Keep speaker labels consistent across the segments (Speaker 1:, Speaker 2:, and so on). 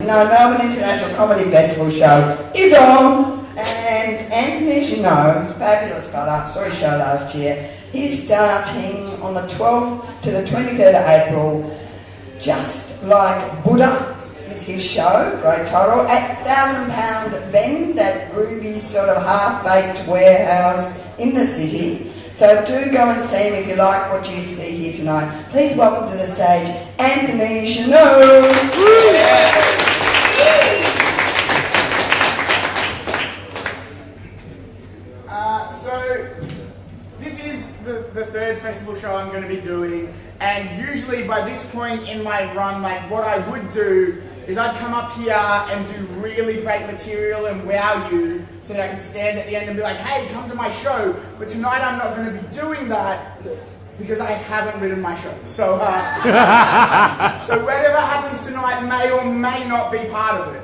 Speaker 1: No, Melbourne International Comedy Festival show is on, and Anthony Jeannot, fabulous fella, saw his show last year. He's starting on the 12th to the 23rd of April, Just Like Buddha is his show, great title, at £1,000 Bend, that groovy sort of half-baked warehouse in the city. So do go and see him if you like what you see here tonight. Please welcome to the stage, Anthony Jeannot.
Speaker 2: So this is the third festival show I'm going to be doing, and usually by this point in my run, like what I would do is I'd come up here and do really great material and wow you so that I could stand at the end and be like, hey, come to my show. But tonight I'm not going to be doing that because I haven't written my show. So, so whatever happens tonight may or may not be part of it.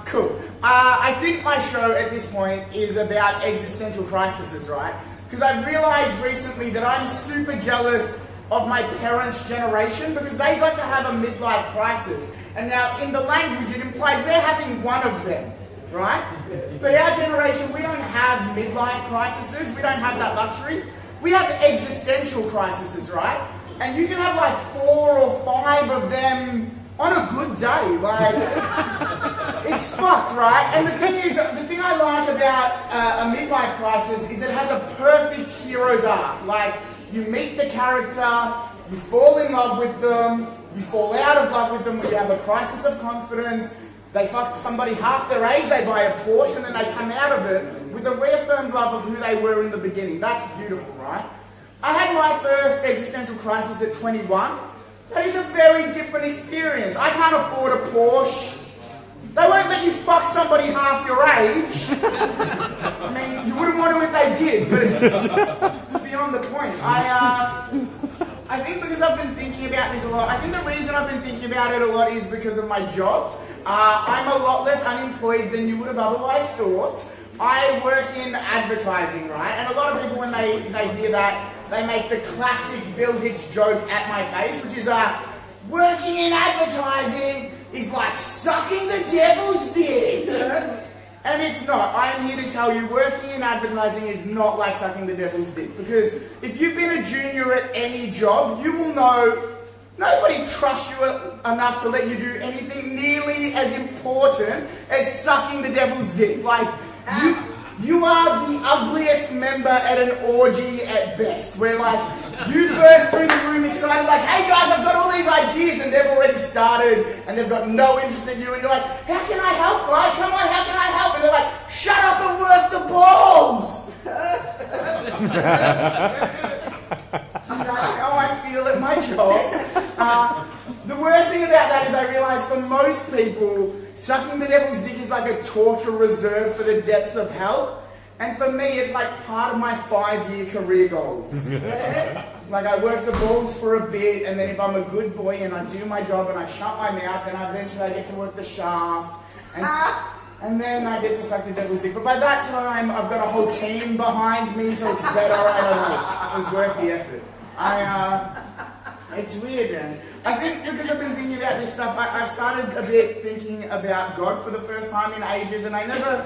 Speaker 2: Cool. I think my show at this point is about existential crises, right? Because I've realized recently that I'm super jealous of my parents' generation because they got to have a midlife crisis. And now in the language it implies they're having one of them, right? But our generation, we don't have midlife crises, we don't have that luxury. We have existential crises, right? And you can have like 4 or 5 of them on a good day, like, it's fucked, right? And the thing I like about a midlife crisis is it has a perfect hero's arc. Like, you meet the character, you fall in love with them, you fall out of love with them when you have a crisis of confidence, they fuck somebody half their age, they buy a Porsche, and then they come out of it with a reaffirmed love of who they were in the beginning. That's beautiful, right? I had my first existential crisis at 21. That is a very different experience. I can't afford a Porsche. They won't let you fuck somebody half your age. I mean, you wouldn't want to if they did, but it's beyond the point. I think because I've been thinking about this a lot, I think the reason I've been thinking about it a lot is because of my job. I'm a lot less unemployed than you would have otherwise thought. I work in advertising, right? And a lot of people, when they hear that, they make the classic Bill Hicks joke at my face, which is, working in advertising is like sucking the devil's dick. And it's not. I'm here to tell you, working in advertising is not like sucking the devil's dick. Because if you've been a junior at any job, you will know nobody trusts you enough to let you do anything nearly as important as sucking the devil's dick. Like, you are the ugliest member at an orgy at best, where like, you burst through the room excited like, hey guys, I've got all these ideas, and they've already started, and they've got no interest in you, and you're like, how can I help guys, come on, how can I help? And they're like, shut up and work the balls! That's how I feel at my job. The worst thing about that is I realise for most people, sucking the devil's dick is like a torture reserved for the depths of hell. And for me, it's like part of my 5-year career goals. Like, I work the balls for a bit, and then if I'm a good boy and I do my job and I shut my mouth, then eventually I get to work the shaft. And then I get to suck the devil's dick. But by that time, I've got a whole team behind me, so it's better. I don't know. It was worth the effort. It's weird, man. I think because I've been thinking about this stuff, I've started a bit thinking about God for the first time in ages, and I've never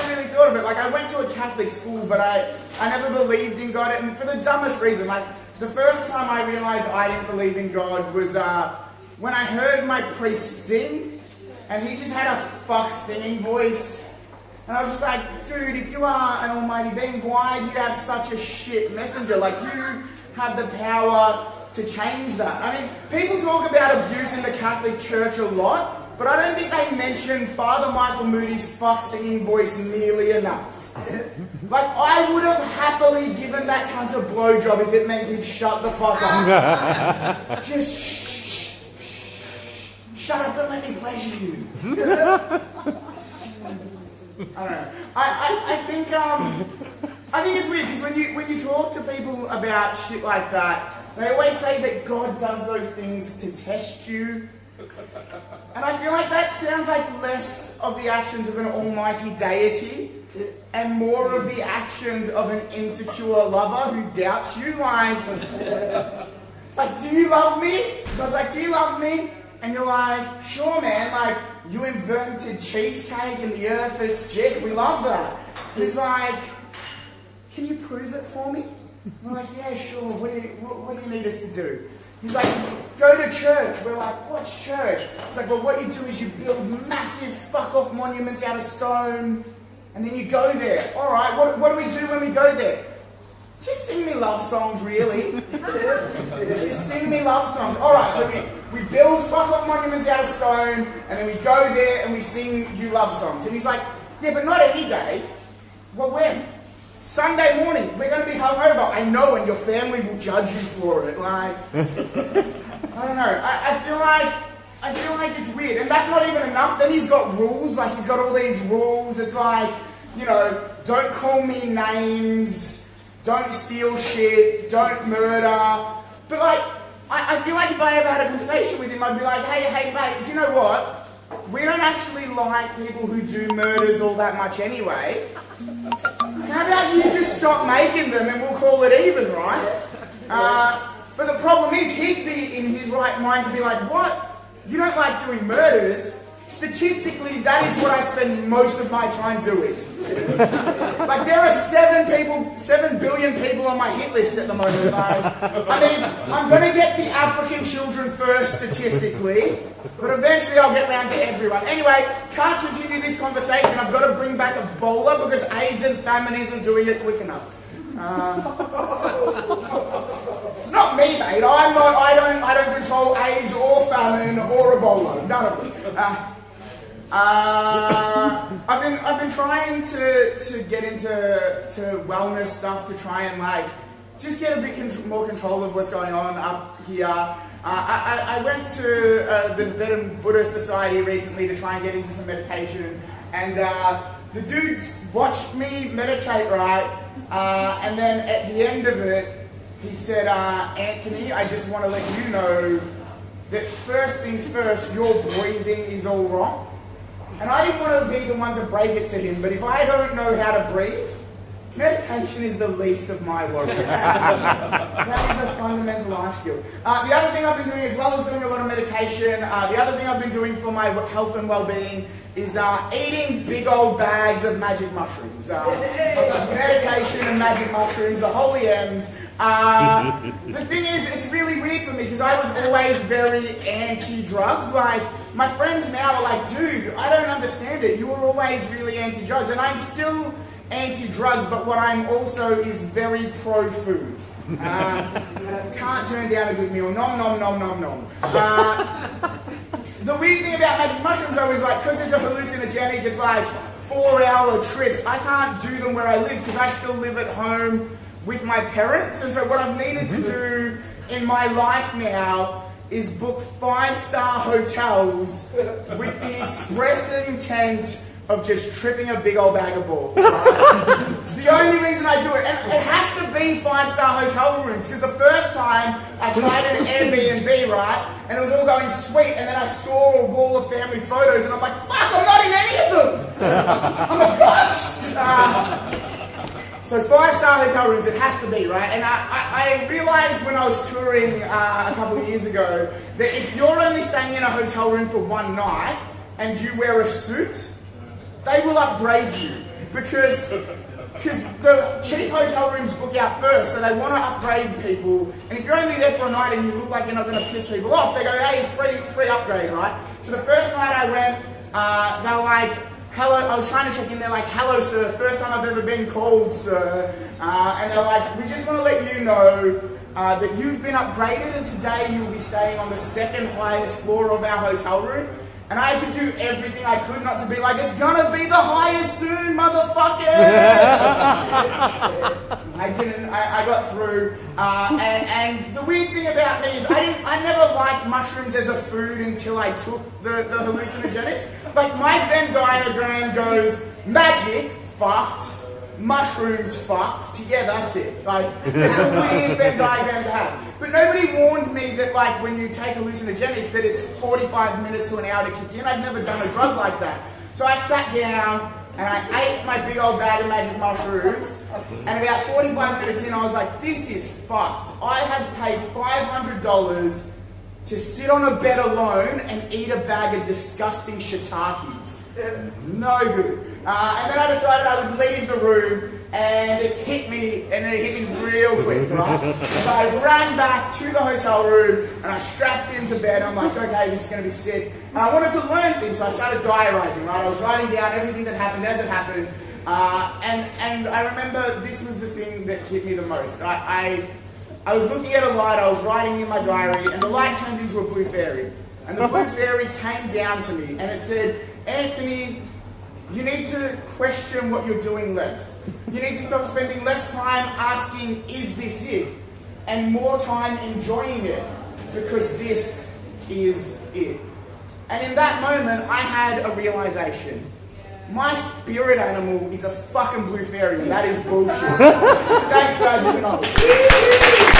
Speaker 2: really thought of it. Like, I went to a Catholic school, but I never believed in God, and for the dumbest reason. Like, the first time I realised I didn't believe in God was when I heard my priest sing, and he just had a fuck singing voice. And I was just like, dude, if you are an almighty being, why do you have such a shit messenger? Like, you have the power to change that. I mean, people talk about abuse in the Catholic Church a lot, but I don't think they mention Father Michael Moody's fuck singing voice nearly enough. Like, I would have happily given that cunt a blowjob if it meant he'd shut the fuck up. Just shut up and let me pleasure you. I don't know. I think it's weird because when you talk to people about shit like that, they always say that God does those things to test you. And I feel like that sounds like less of the actions of an almighty deity and more of the actions of an insecure lover who doubts you. Like, do you love me? God's like, do you love me? And you're like, sure man, like, you invented cheesecake and the earth, it's sick, we love that. He's like, can you prove it for me? We're like, yeah, sure, what do you need us to do? He's like, go to church. We're like, what's church? It's like, well, what you do is you build massive fuck-off monuments out of stone, and then you go there. All right, what do we do when we go there? Just sing me love songs, really. Just sing me love songs. All right, so we build fuck-off monuments out of stone, and then we go there and we sing you love songs. And he's like, yeah, but not any day. Well, when? Sunday morning, we're going to be hungover. I know, and your family will judge you for it. Like, I don't know. I feel like it's weird. And that's not even enough. Then he's got rules. Like, he's got all these rules. It's like, you know, don't call me names. Don't steal shit, don't murder. But like, I feel like if I ever had a conversation with him, I'd be like, hey, mate, do you know what? We don't actually like people who do murders all that much anyway. How about you just stop making them and we'll call it even, right? But the problem is, he'd be in his right mind to be like, what? You don't like doing murders? Statistically, that is what I spend most of my time doing. Like, there are 7 billion people on my hit list at the moment. Like, I mean, I'm going to get the African children first statistically, but eventually I'll get round to everyone. Anyway, can't continue this conversation. I've got to bring back Ebola because AIDS and famine isn't doing it quick enough. It's not me, mate. I don't control AIDS or famine or Ebola. None of them. I've been trying to get into wellness stuff to try and like just get a bit more control of what's going on up here. I went to the Tibetan Buddhist Society recently to try and get into some meditation, and the dudes watched me meditate, right? And then at the end of it, he said, Anthony, I just want to let you know that first things first, your breathing is all wrong. And I didn't want to be the one to break it to him, but if I don't know how to breathe, meditation is the least of my worries. That is a fundamental life skill. The other thing I've been doing, as well as doing a lot of meditation, the other thing I've been doing for my health and well-being is eating big old bags of magic mushrooms. Meditation and magic mushrooms, the holy M's. The thing is, it's really weird for me because I was always very anti-drugs. Like, my friends now are like, dude, I don't understand it. You were always really anti-drugs. And I'm still anti-drugs, but what I'm also is very pro-food. Can't turn down a good meal. Nom, nom, nom, nom, nom. The weird thing about magic mushrooms, though, is like, because it's a hallucinogenic, it's like 4-hour trips. I can't do them where I live because I still live at home with my parents. And so what I've needed to do in my life now is book 5-star hotels with the express intent of just tripping a big old bag of balls. Right? It's the only reason I do it. And it has to be 5-star hotel rooms, because the first time I tried an Airbnb, right, and it was all going sweet, and then I saw a wall of family photos, and I'm like, fuck, I'm not in any of them! I'm a ghost! So 5-star hotel rooms, it has to be, right? And I realised when I was touring a couple of years ago that if you're only staying in a hotel room for one night and you wear a suit, they will upgrade you because the cheap hotel rooms book out first, so they want to upgrade people. And if you're only there for a night and you look like you're not going to piss people off, they go, hey, free upgrade, right? So the first night I went, they were like, hello, I was trying to check in, they're like, hello sir, first time I've ever been called sir. And they're like, we just want to let you know that you've been upgraded and today you'll be staying on the second highest floor of our hotel room. And I had to do everything I could not to be like, it's gonna be the highest soon, motherfucker! I didn't, I got through. And the weird thing about me is I never liked mushrooms as a food until I took the hallucinogenics. Like, my Venn diagram goes, magic, fucked, mushrooms, fucked, together, sick. Like, it's a weird Venn diagram to have. But nobody warned me that, like, when you take hallucinogenics, that it's 45 minutes to an hour to kick in. I'd never done a drug like that. So I sat down and I ate my big old bag of magic mushrooms, and about 45 minutes in, I was like, this is fucked. I have paid $500 to sit on a bed alone and eat a bag of disgusting shiitakes. No good. And then I decided I would leave the room, and it hit me, and it hit me real quick, right? So I ran back to the hotel room, and I strapped into bed. I'm like, okay, this is going to be sick. And I wanted to learn things, so I started diarising, right? I was writing down everything that happened as it happened. And I remember this was the thing that hit me the most. I was looking at a light, I was writing in my diary, and the light turned into a blue fairy. And the blue fairy came down to me, and it said, Anthony, you need to question what you're doing less. You need to stop spending less time asking, is this it? And more time enjoying it, because this is it. And in that moment, I had a realization. My spirit animal is a fucking blue fairy, and that is bullshit. Thanks guys, you can